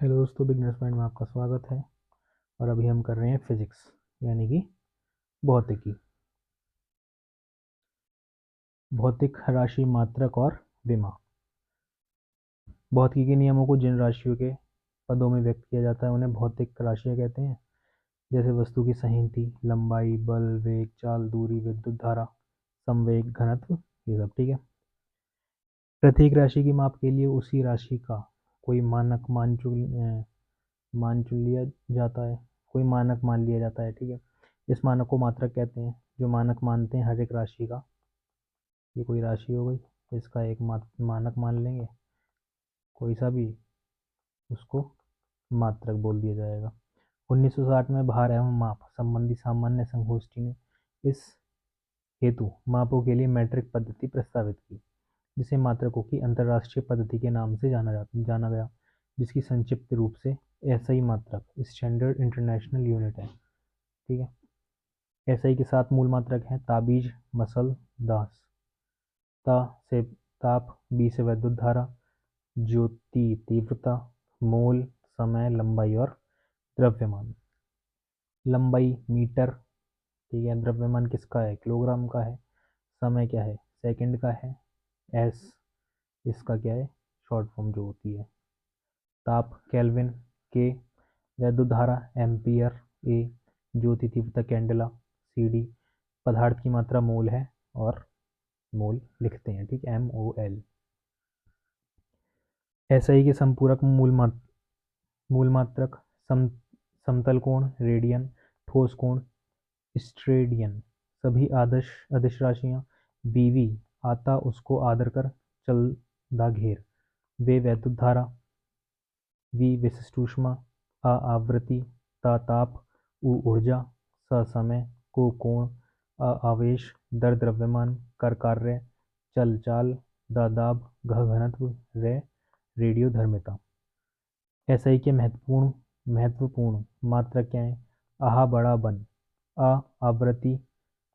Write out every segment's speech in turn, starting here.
Hello दोस्तों, beginners mind में आपका स्वागत है। और अभी हम कर रहे हैं फिजिक्स यानी कि भौतिकी। भौतिक राशि, मात्रक और विमा। भौतिकी के नियमों को जिन राशियों के पदों में व्यक्त किया जाता है उन्हें भौतिक राशियाँ कहते हैं। जैसे वस्तु की संहति, लंबाई, बल, वेग, चाल, दूरी, विद्युत धारा, संवेग, घनत्व, ये सब ठीक है। प्रत्येक राशि की माप के लिए उसी राशि का कोई मानक मान चुन लिया जाता है। कोई मानक मान लिया जाता है, ठीक है। इस मानक को मात्रक कहते हैं। जो मानक मानते हैं हर एक राशि का, ये कोई राशि हो गई, इसका एक मानक मान लेंगे कोई सा भी, उसको मात्रक बोल दिया जाएगा। 1960 में भार एवं माप संबंधी सामान्य संगोष्ठी ने इस हेतु मापों के लिए मैट्रिक पद्धति प्रस्तावित की, जिसे मात्रकों की अंतर्राष्ट्रीय पद्धति के नाम से जाना गया, जिसकी संक्षिप्त रूप से एसआई मात्रक, स्टैंडर्ड इंटरनेशनल यूनिट है, ठीक है। एसआई के 7 मूल मात्रक हैं: ताबीज, मसल, दास। ता से ताप, बी से विद्युत धारा, ज्योति तीव्रता, मोल समय, लंबाई और द्रव्यमान। लंबाई मीटर, ठीक है। द्रव्यमान किसका है? किलोग्राम का है। समय क्या है? सेकंड का है। एस इसका क्या है? शॉर्ट फॉर्म जो होती है। ताप केल्विन, के विद्युत धारा एम्पियर, ए ज्योति तीव्रता कैंडेला, सी डी पदार्थ की मात्रा मोल है, और मोल लिखते हैं, ठीक, MOL। एसआई के संपूरक मूल मात्रक समतल कोण रेडियन, ठोस कोण स्टेडियन, सभी आदर्श अदिश राशियां। बीवी आता उसको आदर कर, चल दा घेर। वे विद्युत धारा, वी विशिष्ट ऊष्मा, आ आवृत्ति, ता ताप, उ ऊर्जा, स समय, को कोण, अ आवेश, दर द्रव्यमान, कर कार्य, चल चाल, द दाब, घ घनत्व, रे रेडियोधर्मिता। एसआई के महत्वपूर्ण मात्रक क्या है? आहा बड़ा बन, अ आवृत्ति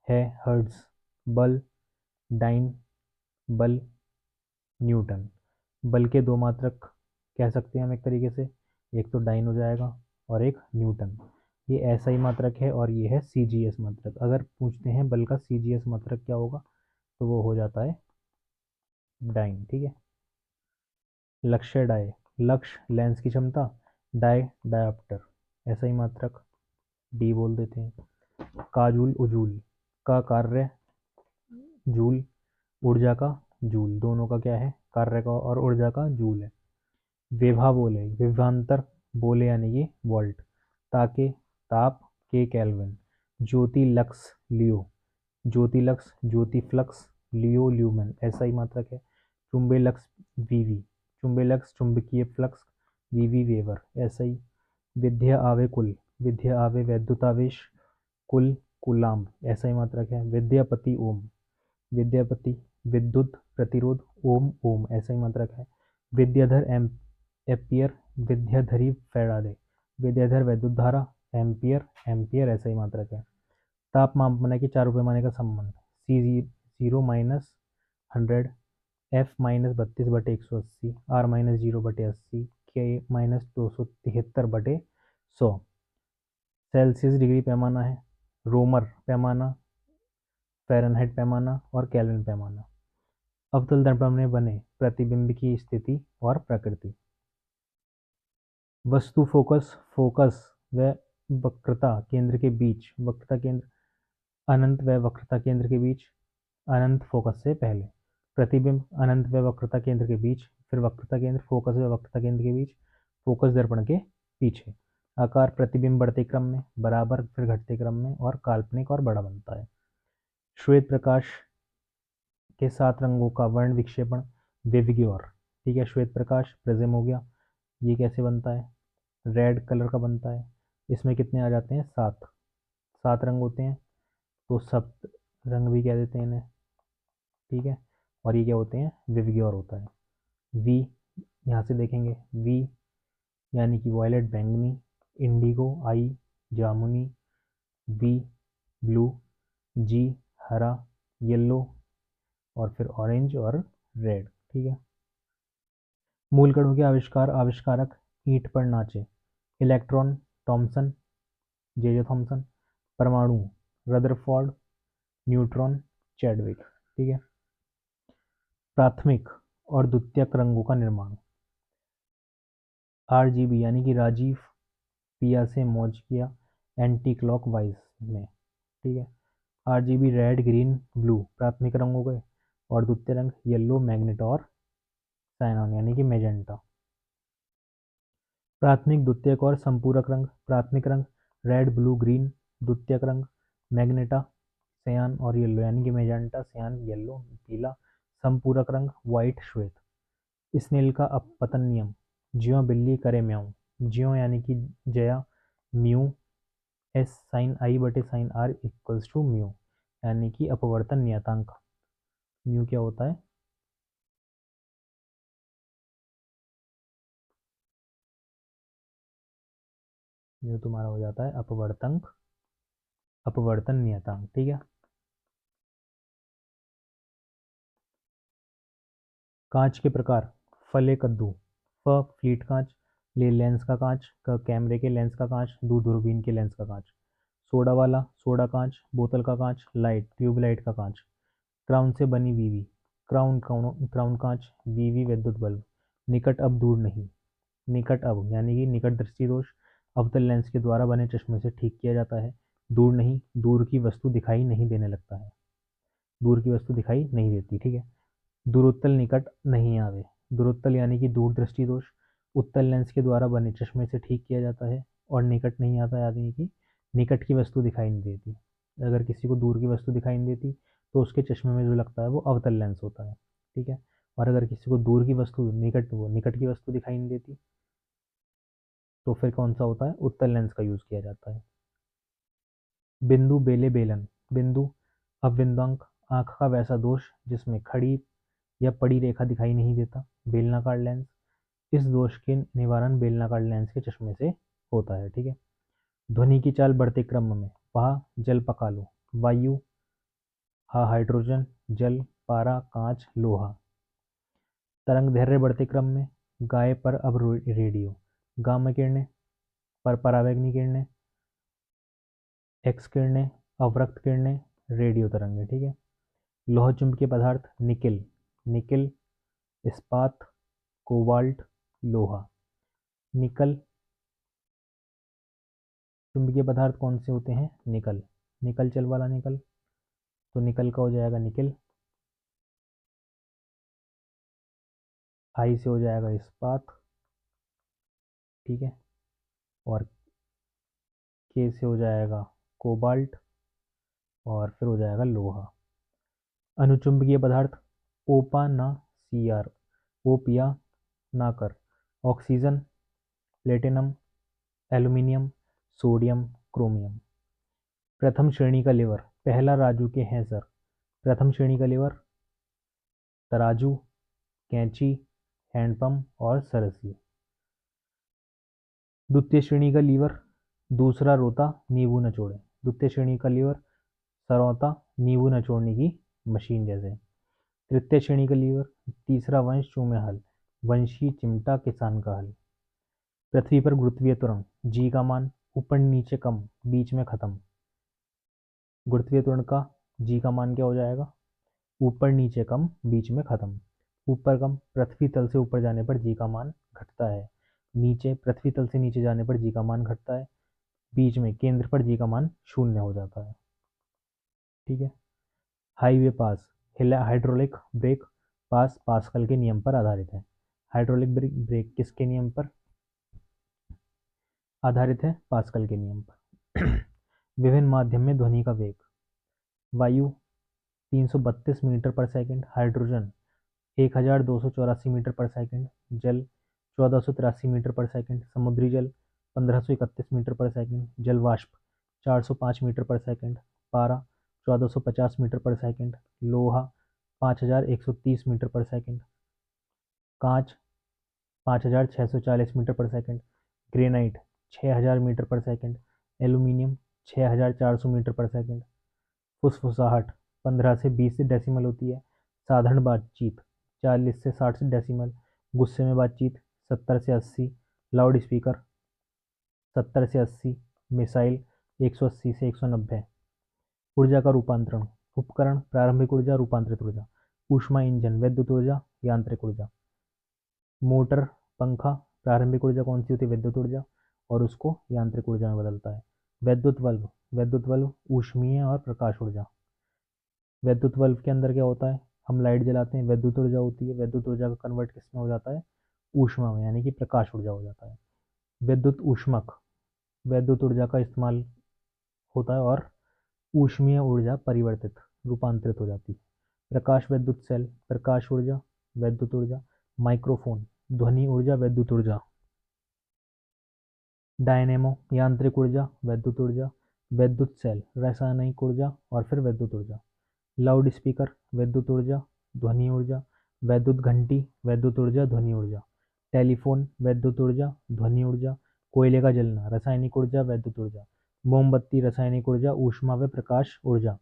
है हर्ट्ज, बल डाइन, बल न्यूटन। बल के दो मात्रक कह सकते हैं हम एक तरीके से, एक तो डाइन हो जाएगा और एक न्यूटन। ये एसआई मात्रक है और ये है सीजीएस मात्रक। अगर पूछते हैं बल का सीजीएस मात्रक क्या होगा, तो वो हो जाता है डाइन, ठीक है। लक्ष्य डाय, लक्ष्य लेंस की क्षमता, डाय डायोप्टर, एसआई मात्रक डी बोल देते हैं। काजूल उजूल, का कार्य जूल, ऊर्जा का जूल, दोनों का क्या है? कार्य का और ऊर्जा का जूल है। विभा बोले, विभवांतर बोले यानी कि वोल्ट। ताके ताप, के केल्विन। ज्योति लक्स लियो, ज्योति लक्स ज्योति फ्लक्स, लियो ल्यूमेन, ऐसा ही मात्रक है। चुंबे लक्स वीवी, चुंबे लक्स चुंबकीय फ्लक्स, वीवी वेवर, ऐसा ही। विद्या आवे कुल, विद्या आवे वैद्युत आवेश, कुल कुलाम, ऐसा ही मात्रक है। विद्यापति ओम, विद्यापति विद्युत प्रतिरोध, ओम ओम, ऐसा ही मात्रक है। विद्याधर एम्पियर, विद्याधरी फैराडे, विद्याधर विद्युत धारा, एम्पियर एम्पियर, ऐसा ही मात्रक है। ताप मापने के चारों पैमाने का संबंध, C0 - 100, F - 32/180, R - 0/80, K - 273/100। Celsius degree पैमाना है, रोमर पैमाना, फ़ारेनहाइट पैमाना और केल्विन पैमाना। अवतल दर्पण में बने प्रतिबिंब की स्थिति और प्रकृति। वस्तु फोकस, फोकस व वक्रता केंद्र के बीच, वक्रता केंद्र अनंत व वक्रता केंद्र के बीच, अनंत फोकस से पहले। प्रतिबिंब अनंत व वक्रता केंद्र के बीच, फिर वक्रता केंद्र फोकस व वक्रता केंद्र के बीच, फोकस दर्पण के पीछे। आकार प्रतिबिंब बढ़ते क्रम में, बराबर फिर घटते क्रम में, और काल्पनिक और बड़ा बनता है। श्वेत प्रकाश के 7 रंगों का वर्ण विक्षेपण विवग्योर, ठीक है। श्वेत प्रकाश प्रिज्म हो गया। ये कैसे बनता है? रेड कलर का बनता है। इसमें कितने आ जाते हैं? 7, 7 रंग होते हैं, तो सप्त रंग भी कह देते हैं इन्हें, ठीक है। और ये क्या होते हैं? विवग्योर होता है। वी यहाँ से देखेंगे, वी यानी कि वॉयलेट बैंगनी, इंडिगो आई जामुनी, बी ब्लू, जी हरा, येलो, और फिर ऑरेंज और रेड, ठीक है। मूल कणों के आविष्कार, आविष्कारक ईंट पर नाचे। Electron Thomson, J Thomson. परमाणु रदरफोर्ड। Neutron Chadwick. ठीक है। प्राथमिक और द्वितीयक रंगों का निर्माण। आरजीबी यानी कि राजीव पिया से मौज किया एंटी क्लॉक वाइज में। ठीक है। आरजीबी रेड ग्रीन ब्लू प्राथमिक रंग हो गए, और द्वितीय रंग येलो मैग्नेट और साइनॉन यानी कि मेजेंटा। प्राथमिक द्वितीयक और संपूरक रंग। प्राथमिक रंग रेड ब्लू ग्रीन, द्वितीयक रंग मैग्नेटा सयान और येलो यानी कि मेजेंटा सयान येलो पीला। संपूरक रंग व्हाइट श्वेत। स्नेल का अपपतन नियम। ज्यों बिल्ली करे म्याऊं। ज्यों यानी कि जया, म्यू एस साइन आई बटे sine R equals to mu यानी कि अपवर्तन नियतांक। म्यू क्या होता है? म्यू तुम्हारा हो जाता है अपवर्तन नियतांक। ठीक है। कांच के प्रकार। फले कद्दू। फ फ्लीट कांच। ले लेंस का कांच। क कैमरे के लेंस का कांच। दू दूरबीन के लेंस का कांच। सोडा वाला सोडा कांच, बोतल का कांच, लाइट ट्यूबलाइट का कांच। क्राउन से बनी वीवी। क्राउन कांच, वीवी विद्युत बल्ब। निकट अब दूर नहीं। निकट अब यानी कि निकट दृष्टि दोष अवतल लेंस के द्वारा बने चश्मे से ठीक किया जाता है। दूर नहीं, दूर की वस्तु दिखाई नहीं देने लगता है। दूर की वस्तु दिखाई नहीं देती। ठीक है। दूरोत्तल निकट नहीं आवे। दूरोत्तल यानी कि दूर दृष्टि दोष उत्तल लेंस के द्वारा बने चश्मे से ठीक किया जाता है, और निकट नहीं आता यानी कि निकट की वस्तु दिखाई नहीं देती। अगर किसी को दूर की वस्तु दिखाई नहीं देती तो उसके चश्मे में जो लगता है वो अवतल लेंस होता है। ठीक है। और अगर किसी को दूर की वस्तु निकट की वस्तु दिखाई नहीं देती तो फिर कौन सा होता है? उत्तल लेंस का यूज किया जाता है। बिंदु बेले बेलन। बिंदु अविंदांक आंख का वैसा दोष जिसमें खड़ी या पड़ी रेखा दिखाई नहीं देता। बेलनाकार लेंस। इस दोष के निवारण बेलनाकार लेंस के चश्मे से होता है। ठीक है। ध्वनि की चाल बढ़ते क्रम में। वहा जल पका लो। वायु, हा हाइड्रोजन, जल, पारा, कांच, लोहा। तरंग दैर्ध्य बढ़ते क्रम में। गाय पर अब रेडियो। गामा किरणें, पर परावैग्नी किरणें, एक्स किरणें, अवरक्त किरणें, रेडियो तरंगें। ठीक है। लौह चुंबकीय पदार्थ निकिल। निकिल, इस्पात, कोबाल्ट, लोहा। निकल चुंबकीय पदार्थ कौन से होते हैं? निकल। निकल चल वाला निकल, तो निकल का हो जाएगा निकिल। आई से हो जाएगा इस्पात। ठीक है। और के से हो जाएगा कोबाल्ट, और फिर हो जाएगा लोहा। अनुचुंबकीय पदार्थ ओपा ना सी आर। ओपिया ना कर। Oxygen, platinum, aluminium, sodium, chromium. प्रथम श्रेणी का लीवर। पहला राजू के हैं सर। प्रथम श्रेणी का लीवर तराजू, कैंची, हैंडपंप और सरसी। द्वितीय श्रेणी का लीवर दूसरा रोता नींबू नचोड़े। द्वितीय श्रेणी का लीवर सरौता नींबू नचोड़ने की मशीन जैसे। तृतीय श्रेणी का लीवर तीसरा वंश चूमे हल, वंशी चिमटा किसान का हल। पृथ्वी पर गुरुत्वीय त्वरण जी का मान ऊपर नीचे कम बीच में खत्म। गुरुत्वीय त्वरण का जी का मान क्या हो जाएगा? ऊपर नीचे कम बीच में खत्म। ऊपर कम पृथ्वी तल से ऊपर जाने पर जी का मान घटता है। नीचे पृथ्वी तल से नीचे जाने पर जी का मान घटता है। बीच में केंद्र पर जी का मान शून्य हो जाता है। ठीक है। हाईवे पास हाइड्रोलिक ब्रेक पास पास्कल के नियम पर आधारित है। हाइड्रोलिक ब्रेक किसके नियम पर आधारित है? पास्कल के नियम पर। विभिन्न माध्यम में ध्वनि का वेग। वायु 332 मीटर पर सेकंड। हाइड्रोजन 1284 मीटर पर सेकंड। जल 1483 मीटर पर सेकंड। समुद्री जल 1531 मीटर पर सेकंड। जल वाष्प 405 मीटर पर सेकंड। पारा 1450 मीटर पर सेकंड। लोहा 5130 मीटर पर सेकंड। कांच 5640 मीटर पर सेकंड। ग्रेनाइट 6000 मीटर पर सेकंड। एल्यूमिनियम 6400 मीटर पर सेकंड। फुसफुसाहट 15 से 20 डेसिमल होती है। साधारण बातचीत 40 से 60 डेसिमल। गुस्से में बातचीत 70 से 80। लाउड स्पीकर 70 से 80, मिसाइल 180 से 190। ऊर्जा का रूपांतरण उपकरण प्रारंभिक ऊर्जा रूपांतरित ऊर्जा, ऊष्मा इंजन विद्युत ऊर्जा यांत्रिक ऊर्जा, मोटर पंखा प्रारंभिक ऊर्जा कौन सी होती है विद्युत ऊर्जा और उसको यांत्रिक ऊर्जा में बदलता है। विद्युत बल्ब ऊष्मीय और प्रकाश ऊर्जा। विद्युत बल्ब के अंदर क्या होता है, हम लाइट जलाते हैं, विद्युत ऊर्जा होती है, विद्युत ऊर्जा का कन्वर्ट किस में हो जाता है, ऊष्मा में, यानी कि प्रकाश ऊर्जा हो जाता है। विद्युत ऊष्मक विद्युत ऊर्जा का इस्तेमाल होता है और ऊष्मीय ऊर्जा परिवर्तित रूपांतरित हो जाती है। प्रकाश विद्युत सेल प्रकाश ऊर्जा विद्युत ऊर्जा। माइक्रोफोन ध्वनि ऊर्जा विद्युत ऊर्जा। डायनेमो यांत्रिक ऊर्जा विद्युत सेल रासायनिक ऊर्जा और फिर विद्युत ऊर्जा। लाउड स्पीकर विद्युत ऊर्जा ध्वनि ऊर्जा। वैद्युत घंटी विद्युत ऊर्जा ध्वनि ऊर्जा। टेलीफोन विद्युत ऊर्जा ध्वनि ऊर्जा। कोयले का जलना रासायनिक ऊर्जा विद्युत ऊर्जा। मोमबत्ती रासायनिक ऊर्जा ऊष्मा व प्रकाश ऊर्जा।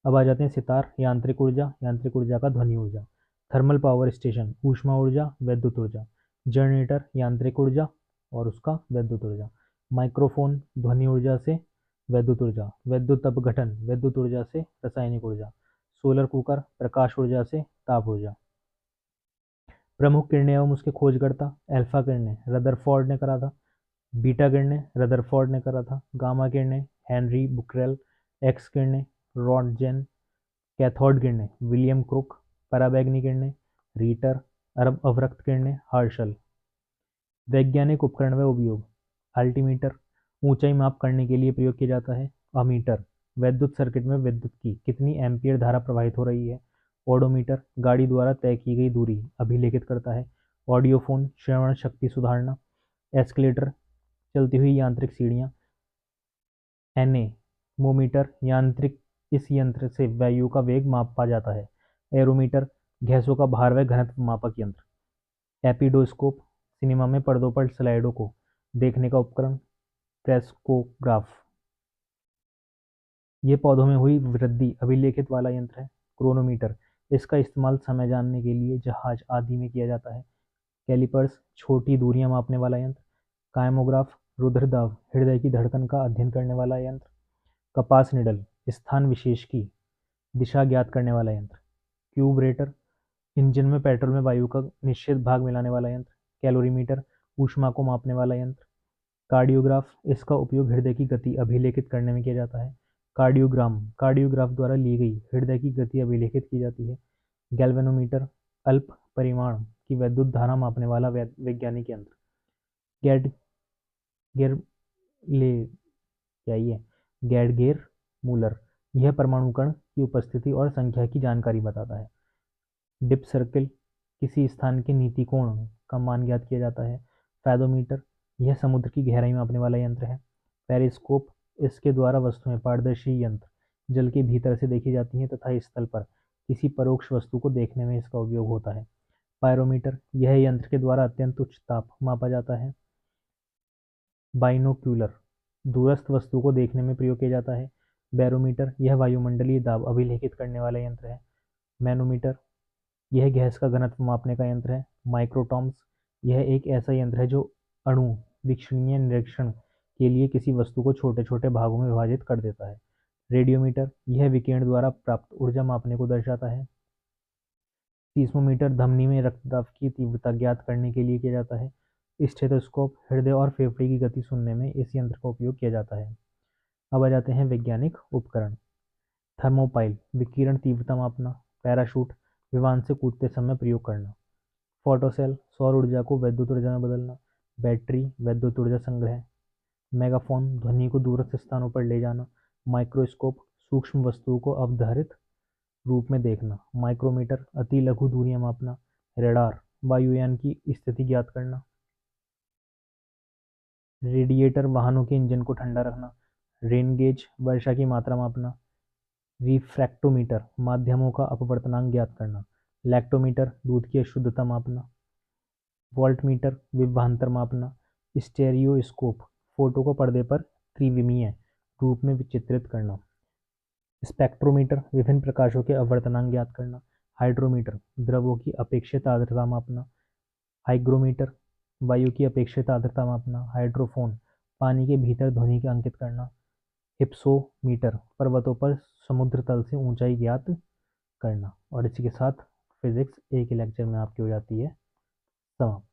अब आ जाते हैं सितार यांत्रिक ऊर्जा का ध्वनि ऊर्जा। थर्मल पावर स्टेशन ऊष्मा ऊर्जा विद्युत ऊर्जा। जनरेटर यांत्रिक ऊर्जा और उसका विद्युत ऊर्जा। माइक्रोफोन ध्वनि ऊर्जा से विद्युत ऊर्जा। विद्युत अपघटन विद्युत ऊर्जा से रासायनिक ऊर्जा। सोलर कुकर प्रकाश ऊर्जा से ताप ऊर्जा। प्रमुख किरणें एवं उसके खोजकर्ता अल्फा किरणें रदरफोर्ड ने करा था, बीटा किरणें रदरफोर्ड ने करा था, गामा किरणें हेनरी बुकरेल, एक्स किरणें रॉन्टजेन, कैथोड किरणें विलियम क्रुक, पराबैंगनी किरणें रीटर, अवरक्त किरणें हर्शल। वैज्ञानिक उपकरण व उपयोग अल्टीमीटर ऊंचाई माप करने के लिए प्रयोग किया जाता है। अमीटर विद्युत सर्किट में विद्युत की कितनी एम्पियर धारा प्रवाहित हो रही है। ओडोमीटर गाड़ी द्वारा तय की गई दूरी अभिलेखित करता है। ऑडियोफोन श्रवण शक्ति सुधारना। एस्केलेटर चलती हुई यांत्रिक सीढ़ियाँ। एनेमोमीटर यांत्रिक इस यंत्र से वायु का वेग मापा जाता है। एरोमीटर गैसों का भार व घनत्व मापक यंत्र। एपिडोस्कोप सिनेमा में पर्दों पर स्लाइडों को देखने का उपकरण। प्रेस्कोग्राफ ये पौधों में हुई वृद्धि अभिलेखित वाला यंत्र है। क्रोनोमीटर इसका इस्तेमाल समय जानने के लिए जहाज आदि में किया जाता है। कैलिपर्स छोटी दूरियां मापने वाला यंत्र। कायमोग्राफ रुधिरदाब हृदय की धड़कन का अध्ययन करने वाला यंत्र। कपास निडल स्थान विशेष की दिशा ज्ञात करने वाला यंत्र। क्यूबरेटर इंजन में पेट्रोल में वायु का निश्चित भाग मिलाने वाला यंत्र। कैलोरीमीटर ऊष्मा को मापने वाला यंत्र। कार्डियोग्राफ इसका उपयोग हृदय की गति अभिलेखित करने में किया जाता है। कार्डियोग्राफ द्वारा ली गई हृदय की गति अभिलेखित की जाती है। गैल्वेनोमीटर अल्प परिमाण की विद्युत धारा मापने वाला वैज्ञानिक यंत्र। गैड गेर ले क्या ये गैडगेर मूलर यह परमाणु कण की उपस्थिति और संख्या की जानकारी बताता है। डिप सर्किल किसी स्थान के नीति कोण का मान ज्ञात किया जाता है। फैदोमीटर यह समुद्र की गहराई मापने वाला यंत्र है। पेरिस्कोप इसके द्वारा वस्तुएं पारदर्शी यंत्र जल के भीतर से देखी जाती हैं तथा इस स्थल पर किसी परोक्ष वस्तु को देखने में इसका उपयोग होता है। पायरोमीटर यह यंत्र के द्वारा अत्यंत उच्च ताप मापा जाता है। बाइनोक्यूलर दूरस्थ वस्तु को देखने में प्रयोग किया जाता है। बैरोमीटर यह वायुमंडलीय दाब अभिलेखित करने वाला यंत्र है। मैनोमीटर यह गैस का घनत्व मापने का यंत्र है। माइक्रोटॉम्स यह एक ऐसा यंत्र है जो अणु वीक्षणीय निरीक्षण के लिए किसी वस्तु को छोटे छोटे भागों में विभाजित कर देता है। रेडियोमीटर यह विकिरण द्वारा प्राप्त ऊर्जा मापने को दर्शाता है। सीस्मोमीटर धमनी में रक्तदाब की तीव्रता ज्ञात करने के लिए किया जाता है। स्टेथोस्कोप हृदय और फेफड़े की गति सुनने में इस यंत्र का उपयोग किया जाता है। अब आ जाते हैं वैज्ञानिक उपकरण। थर्मोपाइल विकिरण तीव्रता मापना। पैराशूट विमान से कूदते समय प्रयोग करना। फोटोसेल सौर ऊर्जा को विद्युत ऊर्जा में बदलना। बैटरी विद्युत ऊर्जा संग्रह। मेगाफोन ध्वनि को दूरस्थ स्थानों पर ले जाना। माइक्रोस्कोप सूक्ष्म वस्तुओं को अवधारित रूप में देखना। माइक्रोमीटर अति लघु दूरियां मापना। रेडार वायुयान की स्थिति ज्ञात करना। रेडिएटर वाहनों के इंजन को ठंडा रखना। रेन गेज वर्षा की मात्रा मापना। रिफ्रैक्टोमीटर माध्यमों का अपवर्तनांक ज्ञात करना। लैक्टोमीटर दूध की अशुद्धता मापना। वोल्टमीटर विभवांतर मापना। स्टेरियोस्कोप फोटो को पर्दे पर त्रिविमीय रूप में चित्रित करना। स्पेक्ट्रोमीटर विभिन्न प्रकाशों के अपवर्तनांक ज्ञात करना। हाइड्रोमीटर द्रवों की अपेक्षित आर्द्रता मापना। हाइग्रोमीटर वायु की अपेक्षित आर्द्रता मापना। हाइड्रोफोन, पानी के भीतर ध्वनि के अंकित करना। हिप्सोमीटर, पर्वतों पर समुद्र तल से ऊंचाई ज्ञात करना। और इसी के साथ फिजिक्स एक ही लेक्चर में आपकी हो जाती है समाप्त।